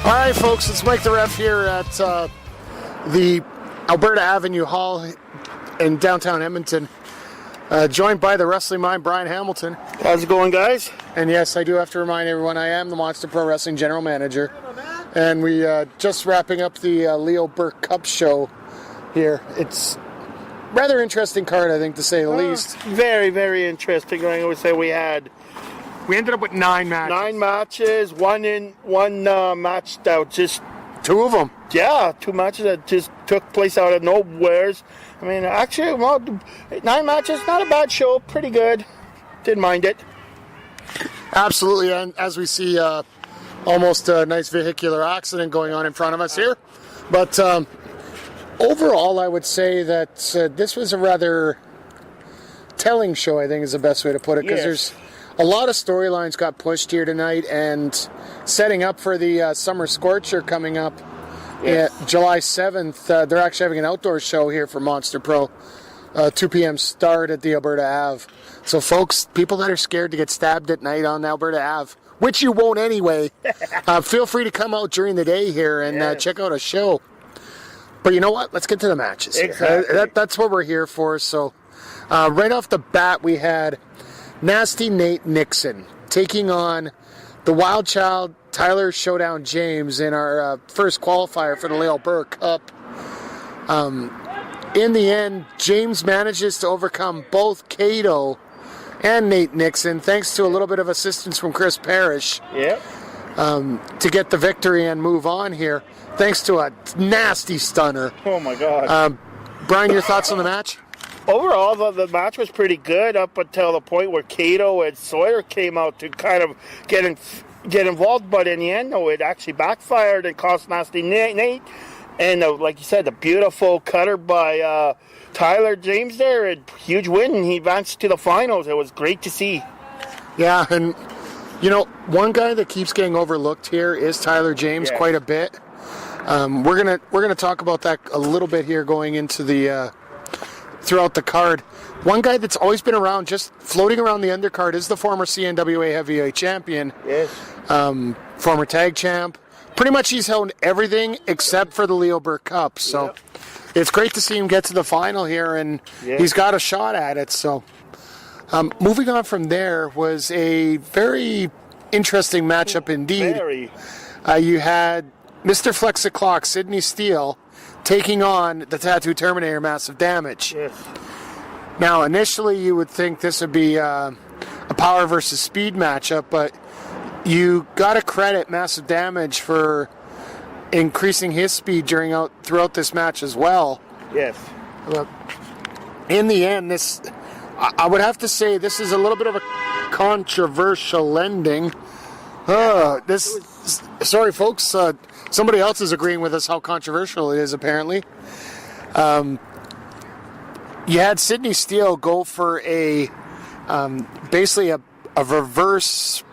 All right, folks, it's Mike the Ref here at the Alberta Avenue Hall in downtown Edmonton, joined by the wrestling mind, Brian Hamilton. How's it going, guys? And yes, I do have to remind everyone I am the Monster Pro Wrestling General Manager. And we just wrapping up the Leo Burke Cup show here. It's rather interesting card, I think, to say the least. Very, very interesting. I would say we ended up with 9 matches. 9 matches, one match that was just... 2 of them. Yeah, 2 matches that just took place out of nowheres. I mean, actually, well, 9 matches, not a bad show. Pretty good. Didn't mind it. Absolutely, and as we see almost a nice vehicular accident going on in front of us here. But overall, I would say that this was a rather telling show, I think is the best way to put it, because there's a lot of storylines got pushed here tonight, and setting up for the Summer Scorcher coming up July 7th. They're actually having an outdoor show here for Monster Pro. 2 p.m. start at the Alberta Ave. So, folks, people that are scared to get stabbed at night on Alberta Ave, which you won't anyway, feel free to come out during the day here and check out a show. But you know what? Let's get to the matches here. Exactly. That's what we're here for. So, right off the bat, we had Nasty Nate Nixon taking on the Wild Child Tyler Showdown James in our first qualifier for the Leo Burke Cup. In the end, James manages to overcome both Cato and Nate Nixon, thanks to a little bit of assistance from Chris Parrish, to get the victory and move on here, thanks to a nasty stunner. Oh, my God. Brian, your thoughts on the match? Overall, the match was pretty good up until the point where Cato and Sawyer came out to kind of get involved, but in the end, no, it actually backfired and cost Nasty Nate. And like you said, the beautiful cutter by Tyler James there, a huge win, and he advanced to the finals. It was great to see. Yeah, and you know, one guy that keeps getting overlooked here is Tyler James quite a bit. We're gonna talk about that a little bit here going into the throughout the card. One guy that's always been around, just floating around the undercard, is the former CNWA heavyweight champion. Yes. Former tag champ. Pretty much he's held everything except for the Leo Burke Cup. So it's great to see him get to the final here, and he's got a shot at it. So moving on from there was a very interesting matchup indeed. Very. You had Mr. Flex-A-Clock, Sidney Steele, taking on the Tattoo Terminator, Massive Damage. Yes. Now, initially you would think this would be a power versus speed matchup, but you got to credit Massive Damage for increasing his speed throughout this match as well. Yes. In the end, I would have to say this is a little bit of a controversial ending. Sorry, folks. Somebody else is agreeing with us how controversial it is, apparently. You had Sidney Steele go for basically a reverse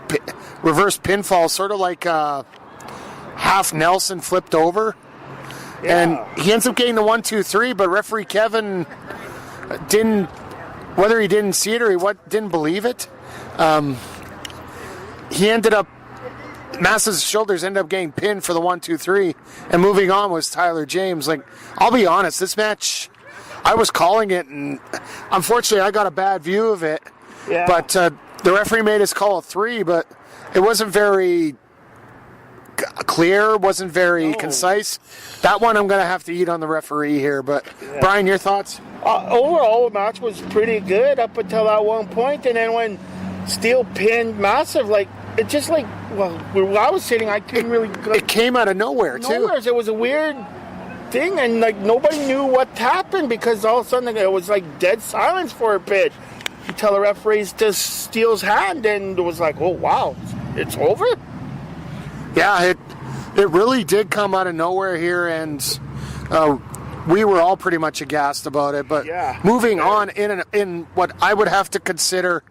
pinfall, sort of like half Nelson flipped over. And he ends up getting the 1-2-3, but referee Kevin whether he didn't see it or he didn't believe it, he ended up, Massive's shoulders ended up getting pinned for the 1-2-3, and moving on was Tyler James. Like, I'll be honest, this match, I was calling it, and unfortunately I got a bad view of it. Yeah. But the referee made his call a 3, but it wasn't very clear, wasn't very concise. That one I'm going to have to eat on the referee here. But Brian, your thoughts? Overall, the match was pretty good up until that one point, and then when Steele pinned Massive, I where I was sitting, I couldn't really... It came out of nowhere, too. It was a weird thing, and nobody knew what happened, because all of a sudden it was dead silence for a bit until the referees just Steele's hand, and it was like, oh wow, it's over. Yeah, it really did come out of nowhere here, and we were all pretty much aghast about it. But moving on in what I would have to consider,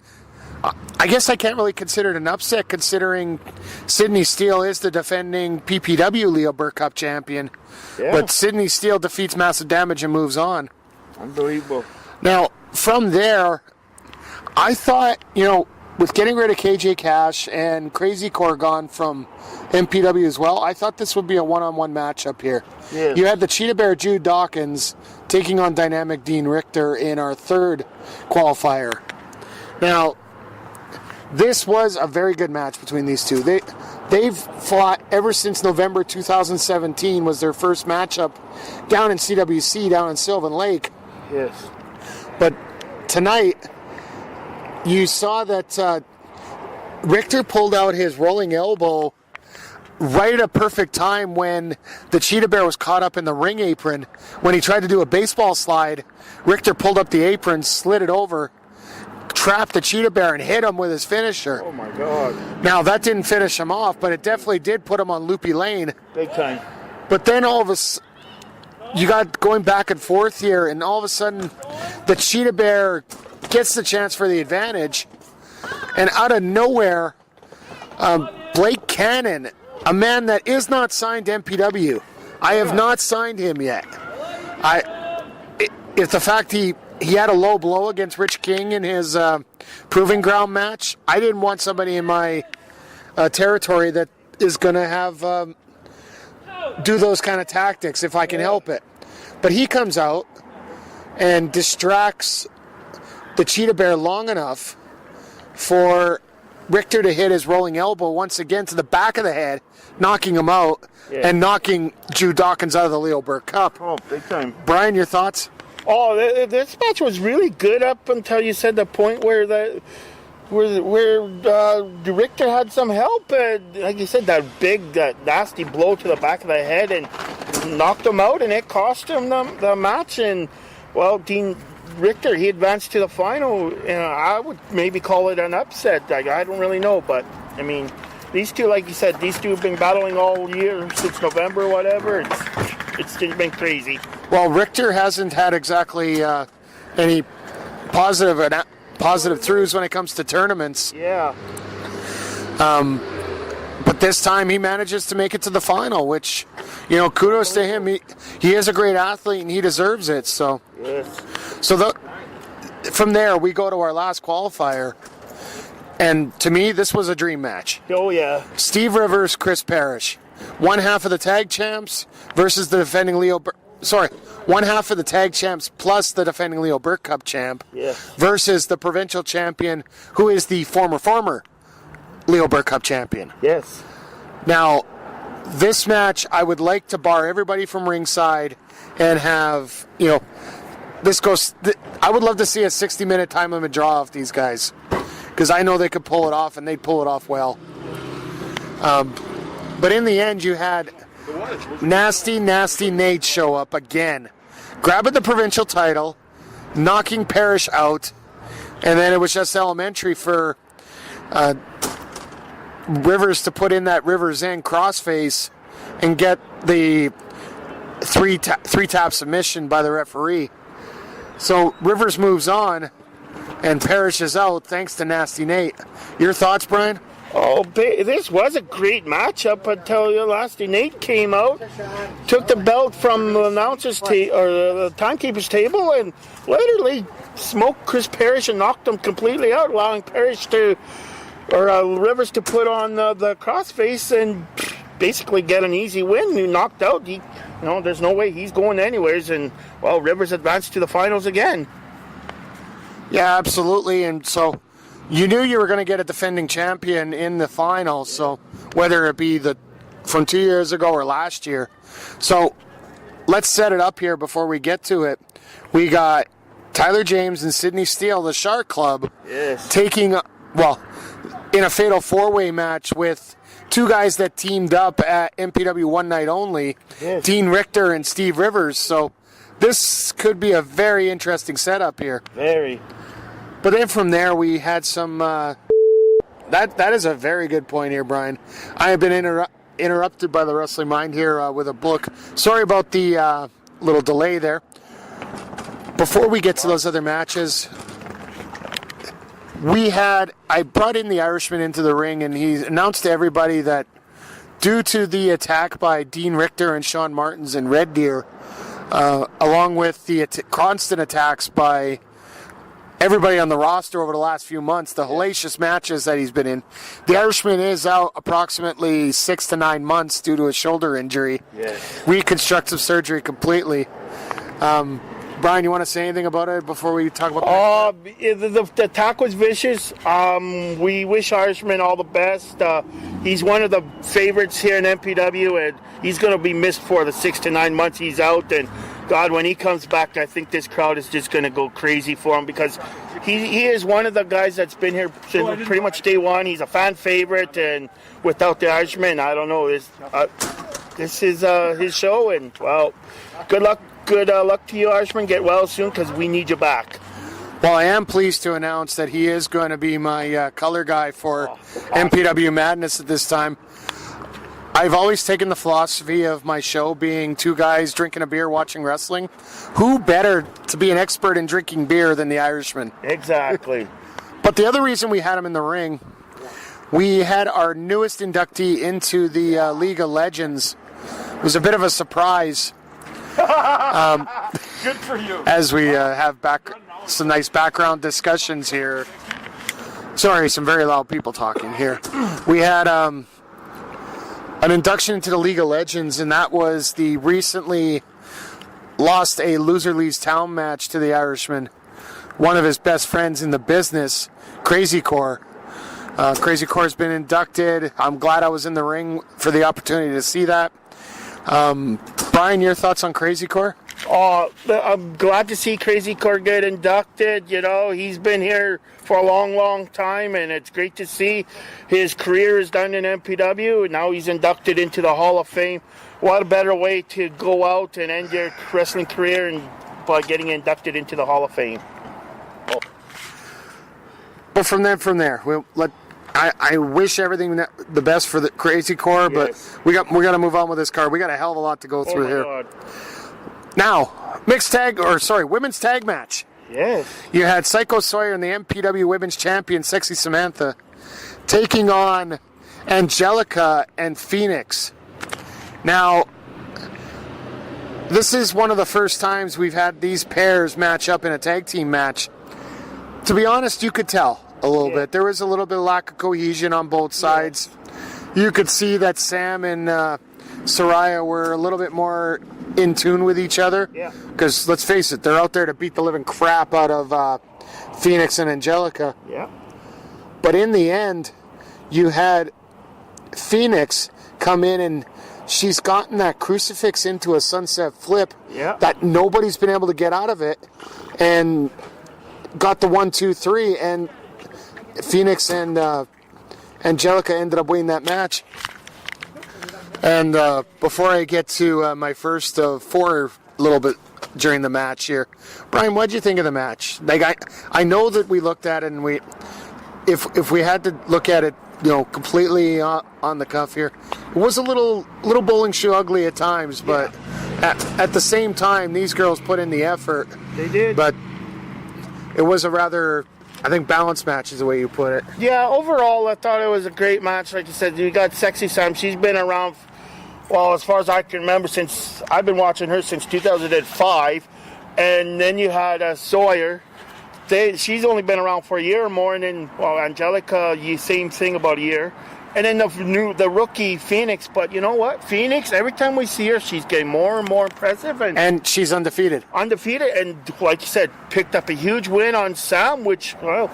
I guess I can't really consider it an upset, considering Sidney Steele is the defending PPW Leo Burke Cup champion. Yeah. But Sidney Steele defeats Massive Damage and moves on. Unbelievable. Now, from there, I thought, with getting rid of KJ Cash and Crazy Core gone from MPW as well, I thought this would be a one-on-one matchup here. Yes. You had the Cheetah Bear Jude Dawkins taking on Dynamic Dean Richter in our third qualifier. Now, this was a very good match between these two. They've fought ever since November 2017 was their first matchup down in CWC, down in Sylvan Lake. Yes. But tonight, you saw that Richter pulled out his rolling elbow right at a perfect time when the Cheetah Bear was caught up in the ring apron. When he tried to do a baseball slide, Richter pulled up the apron, slid it over, trapped the Cheetah Bear, and hit him with his finisher. Oh, my God. Now, that didn't finish him off, but it definitely did put him on loopy lane. Big time. But then all of a sudden, you got going back and forth here, and all of a sudden, the Cheetah Bear gets the chance for the advantage, and out of nowhere, Blake Cannon, a man that is not signed to MPW. I have not signed him yet. It's the fact he had a low blow against Rich King in his proving ground match. I didn't want somebody in my territory that is going to have do those kind of tactics if I can help it. But he comes out and distracts the Cheetah Bear long enough for Richter to hit his rolling elbow once again to the back of the head, knocking him out, and knocking Jude Dawkins out of the Leo Burke Cup. Oh, big time. Brian, your thoughts? Oh, this match was really good up until you said the point where Richter had some help. Like you said, that nasty blow to the back of the head and knocked him out, and it cost him the match. And, well, Dean Richter, he advanced to the final, and I would maybe call it an upset. I don't really know, but, I mean, these two, like you said, these two have been battling all year since November or whatever. It's been crazy. Well, Richter hasn't had exactly any positive throughs when it comes to tournaments. Yeah. But this time he manages to make it to the final, which, kudos to him. He is a great athlete and he deserves it. So, Yes. So from there we go to our last qualifier, and to me this was a dream match. Oh, yeah. Steve Rivers, Chris Parrish, one half of the tag champs versus the defending one half of the tag champs plus the defending Leo Burke Cup champ, versus the provincial champion, who is the former Leo Burke Cup champion. Yes. Now, this match, I would like to bar everybody from ringside and have, I would love to see a 60-minute time limit draw off these guys, because I know they could pull it off, and they'd pull it off well. But in the end, you had Nasty Nate show up again, grabbing the provincial title, knocking Parrish out, and then it was just elementary for Rivers to put in that Rivers End crossface and get the three tap submission by the referee. So Rivers moves on, and Parrish is out thanks to Nasty Nate. Your thoughts, Brian? Oh, this was a great matchup until Nasty Nate came out, took the belt from the announcer's the timekeeper's table, and literally smoked Chris Parrish and knocked him completely out, allowing Rivers to put on the crossface and basically get an easy win. He knocked out. There's no way he's going anywheres, and Rivers advanced to the finals again. Yeah, absolutely, and so. You knew you were going to get a defending champion in the final, so whether it be from 2 years ago or last year. So let's set it up here before we get to it. We got Tyler James and Sydney Steele, the Shark Club, taking, in a fatal four-way match with two guys that teamed up at MPW One Night Only, Dean Richter and Steve Rivers. So this could be a very interesting setup here. Very. But then from there, we had some... that is a very good point here, Brian. I have been interrupted by the Wrestling Mind here with a book. Sorry about the little delay there. Before we get to those other matches, I brought in the Irishman into the ring, and he announced to everybody that due to the attack by Dean Richter and Sean Martins and Red Deer, along with the constant attacks by everybody on the roster over the last few months, the hellacious matches that he's been in. The Irishman is out approximately 6 to 9 months due to a shoulder injury. Yes. Reconstructive surgery completely. Brian, you want to say anything about it before we talk about the attack was vicious. We wish Irishman all the best. He's one of the favorites here in MPW, and he's going to be missed for the 6 to 9 months he's out. And God, when he comes back, I think this crowd is just going to go crazy for him, because he is one of the guys that's been here since pretty much day one. He's a fan favorite, and without the Irishman, I don't know. This is his show, and well, good luck. Good luck to you, Irishman. Get well soon, because we need you back. Well, I am pleased to announce that he is going to be my color guy for MPW Madness at this time. I've always taken the philosophy of my show being two guys drinking a beer, watching wrestling. Who better to be an expert in drinking beer than the Irishman? Exactly. But the other reason we had him in the ring, we had our newest inductee into the League of Legends. It was a bit of a surprise. Good for you. As we have some nice background discussions here. Sorry, some very loud people talking here. We had an induction into the League of Legends, and that was the recently lost a Loser Leaves Town match to the Irishman. One of his best friends in the business, Crazy Core. Crazy Core has been inducted. I'm glad I was in the ring for the opportunity to see that. Brian, your thoughts on Crazy Core? I'm glad to see Crazy Core get inducted. You know, he's been here for a long, long time, and it's great to see his career is done in MPW, and now he's inducted into the Hall of Fame. What a better way to go out and end your wrestling career and by getting inducted into the Hall of Fame. But from there, I wish everything the best for the Crazy Core, but yes, we got to move on with this card. We got a hell of a lot to go through here. God. Now, women's tag match. Yes. You had Psycho Sawyer and the MPW Women's Champion, Sexy Samantha, taking on Angelica and Phoenix. Now, this is one of the first times we've had these pairs match up in a tag team match. To be honest, you could tell a little bit. There was a little bit of lack of cohesion on both sides. You could see that Sam and Soraya were a little bit more in tune with each other. Yeah. Because let's face it, they're out there to beat the living crap out of Phoenix and Angelica. Yeah. But in the end, you had Phoenix come in and she's gotten that crucifix into a sunset flip that nobody's been able to get out of it, and got the 1, 2, 3, and Phoenix and Angelica ended up winning that match. And before I get to my first of four little bit during the match here, Brian, what did you think of the match? Like I know that we looked at it, and if we had to look at it, completely on the cuff here, it was a little bowling shoe ugly at times, but at the same time, these girls put in the effort. They did. But it was a rather, I think, balanced match is the way you put it. Yeah, overall, I thought it was a great match. Like you said, you got Sexy Sam. She's been around, well, as far as I can remember, since I've been watching her since 2005. And then you had Sawyer. She's only been around for a year or more. And then, well, Angelica, same thing, about a year. And then the rookie Phoenix. But you know what? Phoenix, every time we see her, she's getting more and more impressive. And she's undefeated. And like you said, picked up a huge win on Sam, which, well,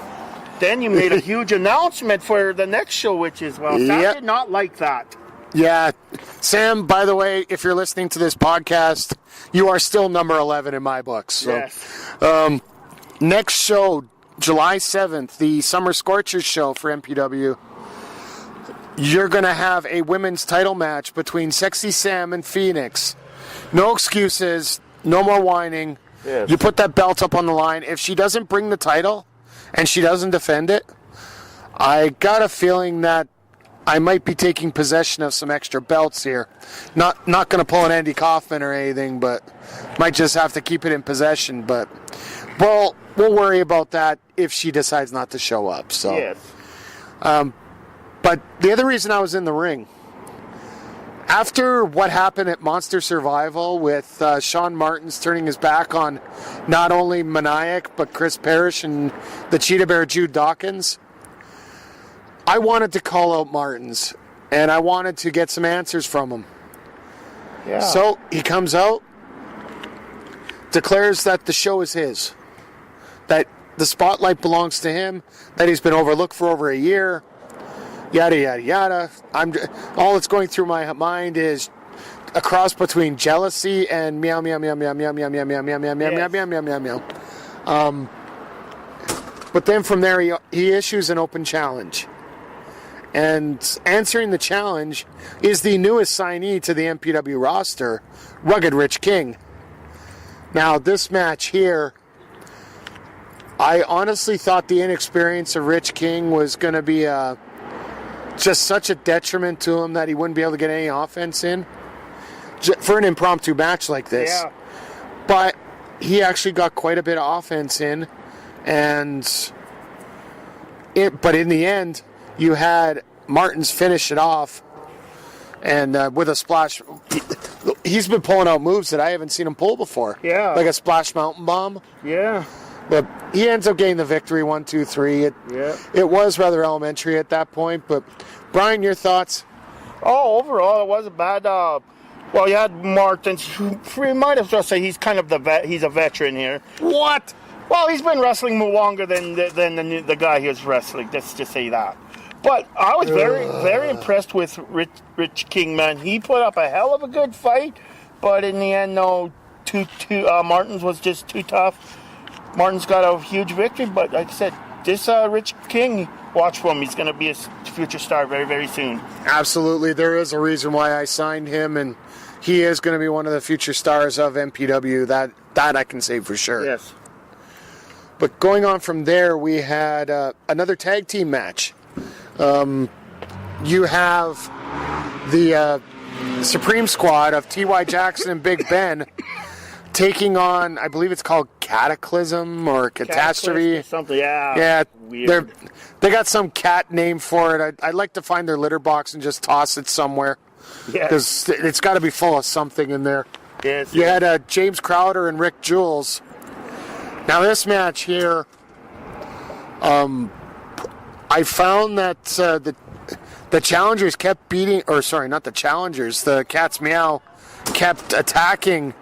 then you made a huge announcement for the next show, which is, well, Sam did not like that. Yeah. Sam, by the way, if you're listening to this podcast, you are still number 11 in my books. So. Yes. Next show, July 7th, the Summer Scorchers show for MPW. You're going to have a women's title match between Sexy Sam and Phoenix. No excuses, no more whining. Yes. You put that belt up on the line. If she doesn't bring the title and she doesn't defend it, I got a feeling that I might be taking possession of some extra belts here. Not going to pull an Andy Kaufman or anything, but might just have to keep it in possession. But, well, we'll worry about that if she decides not to show up. So. Yes. But the other reason I was in the ring, After what happened at Monster Survival with Sean Martins turning his back on not only Maniac, but Chris Parrish and the Cheetah Bear Jude Dawkins, I wanted to call out Martins, and I wanted to get some answers from him. Yeah. So he comes out, declares that the show is his, that the spotlight belongs to him, that he's been overlooked for over a year, yada, yada, yada. All that's going through my mind is a cross between jealousy and meow, meow, meow, meow, meow, meow, meow, meow, meow, meow, meow, meow, meow, meow, meow, meow. But then from there, he issues an open challenge. And answering the challenge is the newest signee to the MPW roster, Rugged Rich King. Now, this match here, I honestly thought the inexperience of Rich King was going to be just such a detriment to him that he wouldn't be able to get any offense in for an impromptu match like this. Yeah. But he actually got quite a bit of offense in, but in the end, you had Martins finish it off, and with a splash. He's been pulling out moves that I haven't seen him pull before. Yeah. Like a splash mountain bomb. Yeah. But he ends up getting the victory, 1-2-3. It was rather elementary at that point. But, Brian, your thoughts? Oh, overall, it wasn't bad. Well, you had Martins, who we might as well say he's kind of he's a veteran here. What? Well, he's been wrestling longer than the guy he was wrestling. Let's just say that. But I was very impressed with Rich King, man. He put up a hell of a good fight, but in the end, no, Martins was just too tough. Martins got a huge victory, but like I said, this Rich King, watch for him. He's going to be a future star very, very soon. Absolutely. There is a reason why I signed him, and he is going to be one of the future stars of MPW. That I can say for sure. Yes. But going on from there, we had another tag team match. You have the Supreme Squad of T.Y. Jackson and Big Ben taking on, I believe it's called Cataclysm or Catastrophe. Or something, yeah. Yeah, weird. They got some cat name for it. I'd like to find their litter box and just toss it somewhere. Yeah. Because it's got to be full of something in there. Yes. You had James Crowder and Rick Jules. Now this match here, I found that the challengers kept beating, or sorry, not the challengers, the Cat's Meow kept attacking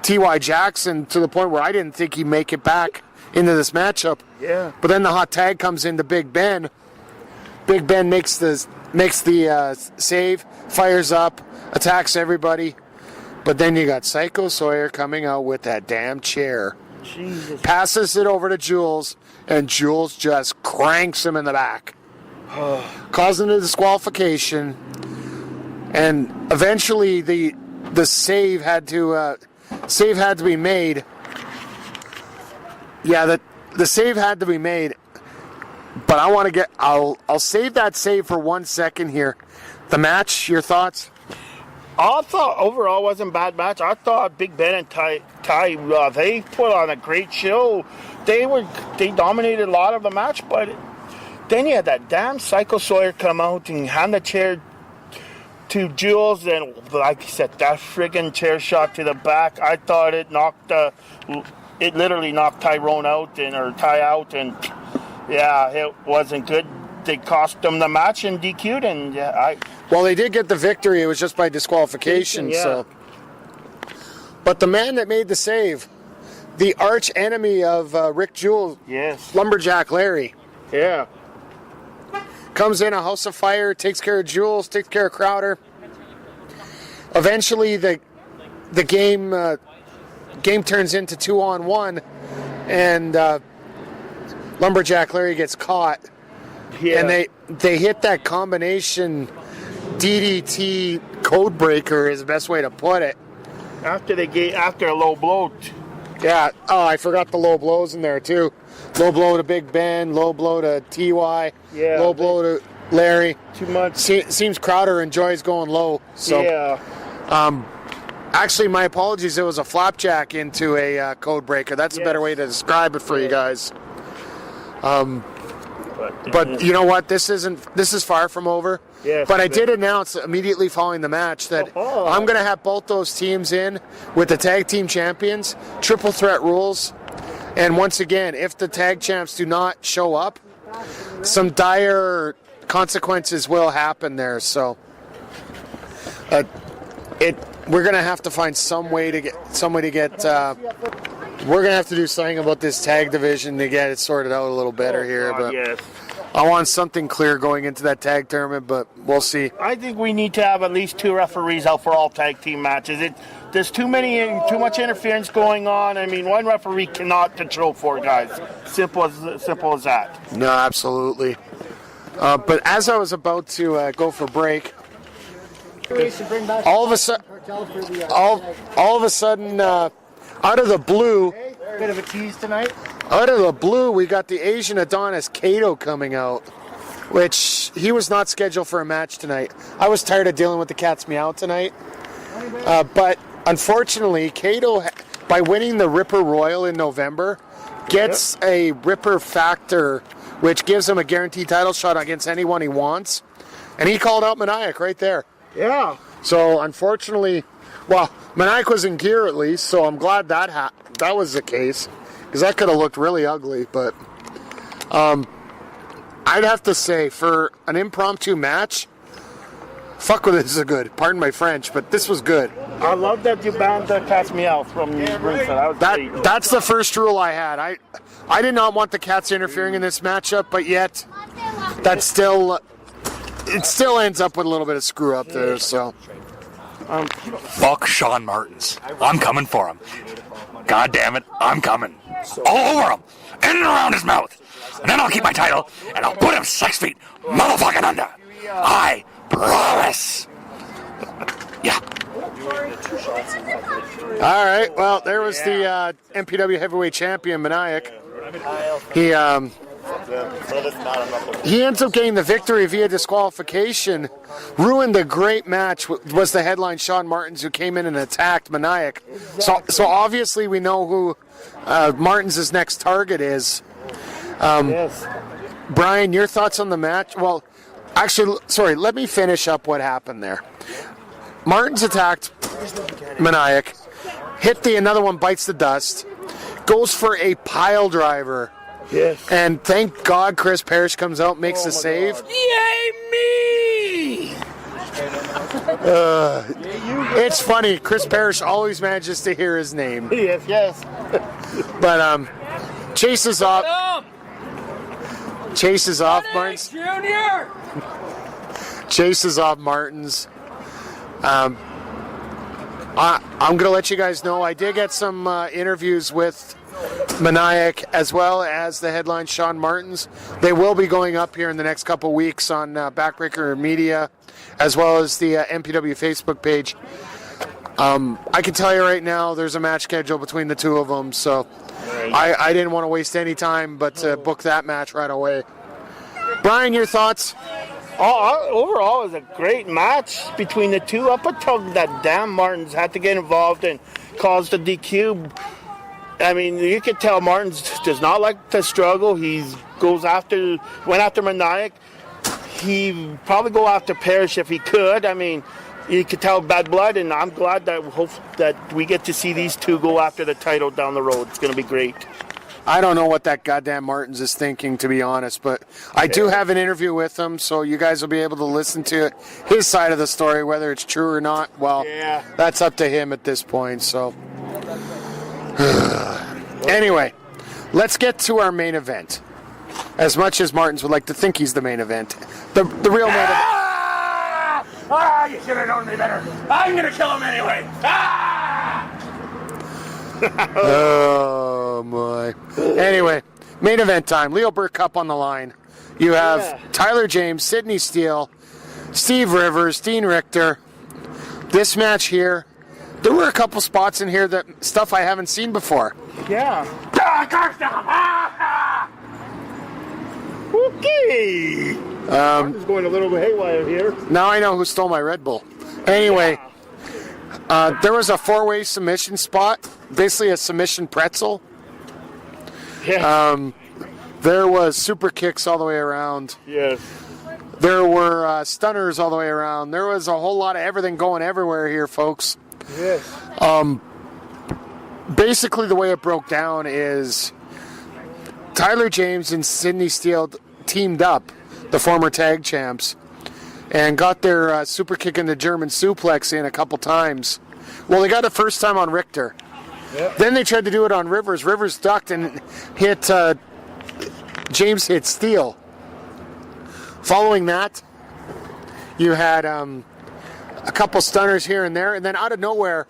T.Y. Jackson to the point where I didn't think he'd make it back into this matchup. Yeah. But then the hot tag comes into Big Ben. Big Ben makes the save, fires up, attacks everybody. But then you got Psycho Sawyer coming out with that damn chair. Jesus. Passes it over to Jules, and Jules just cranks him in the back, causing a disqualification. And eventually, the save had to be made. Yeah, the save had to be made. But I want to get. I'll save that save for 1 second here. The match. Your thoughts? I thought overall it wasn't a bad match. I thought Big Ben and Ty they put on a great show. They dominated a lot of the match, but then you had that damn Psycho Sawyer come out and hand the chair to Jules, and like you said, that friggin' chair shot to the back. I thought it literally knocked Tyrone out or Ty out, and yeah, it wasn't good. They cost them the match and DQ'd, and Well, they did get the victory. It was just by disqualification. Yeah. So, but the man that made the save, the arch enemy of Rick Jewell, yes, Lumberjack Larry, yeah, comes in a house of fire, takes care of Jules, takes care of Crowder. Eventually, the game turns into 2-on-1, and Lumberjack Larry gets caught. yeah. And they hit that combination DDT code breaker is the best way to put it. After a low blow. Yeah. Oh, I forgot the low blows in there too. Low blow to Big Ben, low blow to TY, Yeah, low blow to Larry. Too much. Seems Crowder enjoys going low. So, yeah. Actually, my apologies. It was a flapjack into a code breaker. That's a better way to describe it for you guys. But you know what? This is far from over. Yes, but I did announce immediately following the match that I'm going to have both those teams in with the tag team champions, triple threat rules. And once again, if the tag champs do not show up, some dire consequences will happen there. So we're going to have to find some way to get we're going to have to do something about this tag division to get it sorted out a little better here. But yes. I want something clear going into that tag tournament, but we'll see. I think we need to have at least 2 referees out for all tag team matches. There's too much interference going on. I mean, 1 referee cannot control 4 guys. Simple as that. No, absolutely. But as I was about to go for break, all of a sudden, out of the blue, bit of a tease tonight. Out of the blue, we got the Asian Adonis Kato coming out, which he was not scheduled for a match tonight. I was tired of dealing with the cat's meow tonight. But unfortunately, Kato, by winning the Ripper Royal in November, gets a Ripper Factor, which gives him a guaranteed title shot against anyone he wants. And he called out Maniac right there. Yeah. So unfortunately, well, Maniac was in gear at least, so I'm glad that was the case. Because that could have looked really ugly, but I'd have to say, for an impromptu match, fuck with this is good. Pardon my French, but this was good. I love that you banned the cat's meow from ringside. That's the first rule I had. I did not want the cats interfering in this matchup, but yet it still ends up with a little bit of screw up there. So fuck Sean Martins. I'm coming for him. God damn it, I'm coming. All over him, in and around his mouth. And then I'll keep my title, and I'll put him 6 feet motherfucking under. I promise. Yeah. All right, well, there was the MPW heavyweight champion, Maniac. He ends up getting the victory via disqualification. Ruined the great match. Was the headline Sean Martins, who came in and attacked Maniac. So obviously we know who Martins' next target is. Yes. Brian, your thoughts on the match? Well, actually, sorry, let me finish up what happened there. Martins attacked Maniac, hit another one, bites the dust, goes for a pile driver. Yes. And thank God Chris Parrish comes out and makes the save. God. Yay me! It's funny, Chris Parrish always manages to hear his name. Yes. But chases off Martins. Junior! Chases off Martins. I'm going to let you guys know I did get some interviews with Maniac as well as the headline Sean Martins. They will be going up here in the next couple weeks on Backbreaker Media as well as the MPW Facebook page. I can tell you right now there's a match schedule between the two of them, so I didn't want to waste any time but to book that match right away. Brian, your thoughts? Overall, it was a great match between the two up until that damn Martins had to get involved and caused the DQ. I mean, you could tell Martins does not like to struggle. He went after Maniac. He'd probably go after Parrish if he could. I mean, you could tell bad blood, and I'm glad that we get to see these two go after the title down the road. It's going to be great. I don't know what that goddamn Martins is thinking, to be honest, but I do have an interview with him, so you guys will be able to listen to his side of the story, whether it's true or not. Well, that's up to him at this point, so. Anyway, let's get to our main event. As much as Martins would like to think he's the main event. The real main event. You should have known me better. I'm going to kill him anyway. Oh my. Anyway, main event time. Leo Burke Cup on the line. You have Tyler James, Sidney Steele, Steve Rivers, Dean Richter. This match here, there were a couple spots in here that stuff I haven't seen before. Yeah. Okay. Martin's going a little bit haywire here. Now I know who stole my Red Bull. Anyway, there was a four-way submission spot, basically a submission pretzel. Yeah. There was super kicks all the way around. Yes. There were stunners all the way around. There was a whole lot of everything going everywhere here, folks. Yes. Basically, the way it broke down is Tyler James and Sidney Steele teamed up, the former tag champs, and got their super kick in the German suplex in a couple times. Well, they got it first time on Richter. Yep. Then they tried to do it on Rivers. Rivers ducked and hit, James hit Steele. Following that, you had a couple stunners here and there, and then out of nowhere,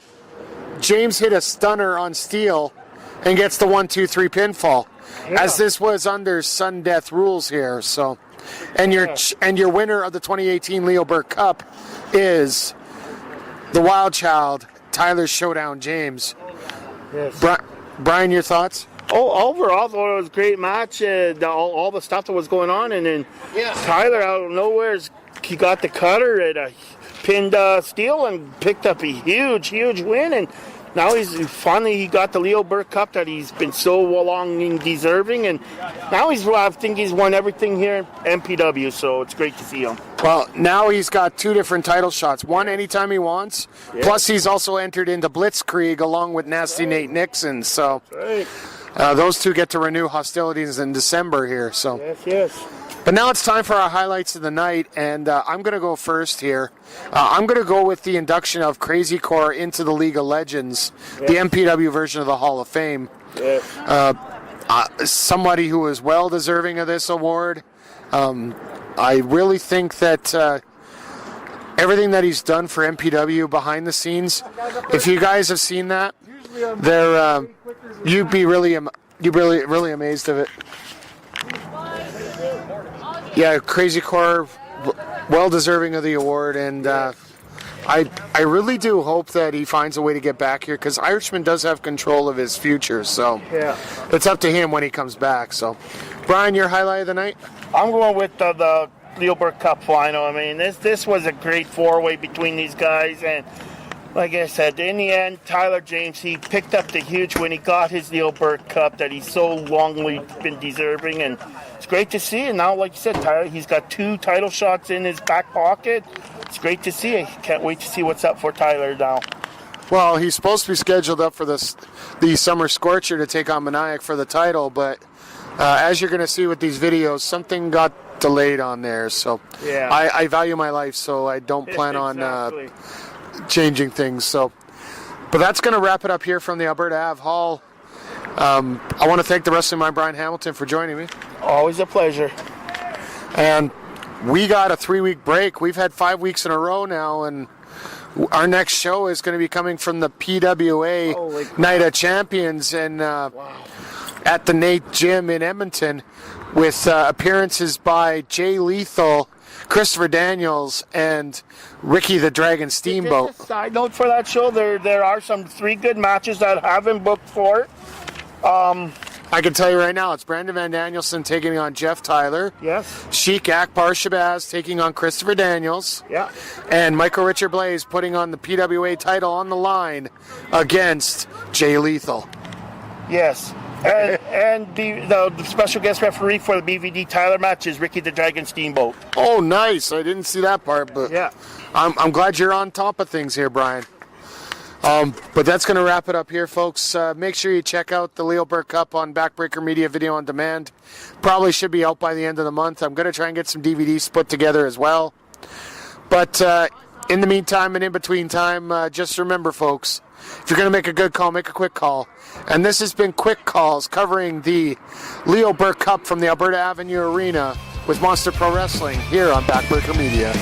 James hit a stunner on Steele and gets the 1-2-3 pinfall. Yeah. As this was under sudden death rules here, so, and your winner of the 2018 Leo Burke Cup is the Wild Child, Tyler Showdown James. Yes. Brian, your thoughts? Oh, overall, though, it was a great match. All the stuff that was going on, and then Tyler out of nowhere, he got the cutter and pinned Steele and picked up a huge win. And now he got the Leo Burke Cup that he's been so long deserving, and now I think he's won everything here in MPW. So it's great to see him. Well, now he's got 2 different title shots. One anytime he wants. Yeah. Plus, he's also entered into Blitzkrieg along with Nasty Nate Nixon. So. Right. Those 2 get to renew hostilities in December here. So, yes. But now it's time for our highlights of the night, and I'm going to go first here. I'm going to go with the induction of Crazy Core into the League of Legends, the MPW version of the Hall of Fame. Somebody who is well deserving of this award. I really think that everything that he's done for MPW behind the scenes, if you guys have seen that, you'd be really amazed of it. Yeah, Crazy Core, well deserving of the award, and I really do hope that he finds a way to get back here, because Irishman does have control of his future, so it's up to him when he comes back. So, Brian, your highlight of the night? I'm going with the Leo Burke Cup final. I mean, this was a great 4-way between these guys, and like I said, in the end, Tyler James, he picked up the huge win. He got his Leo Burke Cup that he's so longly been deserving, and it's great to see. And now, like you said, Tyler, he's got 2 title shots in his back pocket. It's great to see. I can't wait to see what's up for Tyler now. Well, he's supposed to be scheduled up for the Summer Scorcher to take on Maniac for the title, but as you're going to see with these videos, something got delayed on there. So I value my life, so I don't plan on changing things. So, but that's going to wrap it up here from the Alberta Ave Hall. I want to thank the Wrestling Mind Brian Hamilton for joining me. Always a pleasure. And we got a 3-week break. We've had 5 weeks in a row now, and our next show is going to be coming from the PWA Night of Champions and at the Nate Gym in Edmonton, with appearances by Jay Lethal, Christopher Daniels, and Ricky the Dragon Steamboat. Just a side note for that show, there are some 3 good matches that have been booked for it. I can tell you right now, it's Brandon Van Danielson taking on Jeff Tyler. Yes. Sheik Akbar Shabazz taking on Christopher Daniels. Yeah. And Michael Richard Blaze putting on the PWA title on the line against Jay Lethal. Yes. And the special guest referee for the BVD Tyler match is Ricky the Dragon Steamboat. Oh, nice. I didn't see that part, but I'm glad you're on top of things here, Brian. But that's going to wrap it up here, folks. Make sure you check out the Leo Burke Cup on Backbreaker Media Video on Demand. Probably should be out by the end of the month. I'm going to try and get some DVDs put together as well. But in the meantime and in between time, just remember, folks, if you're going to make a good call, make a quick call. And this has been Quick Calls covering the Leo Burke Cup from the Alberta Avenue Arena with Monster Pro Wrestling here on Backbreaker Media.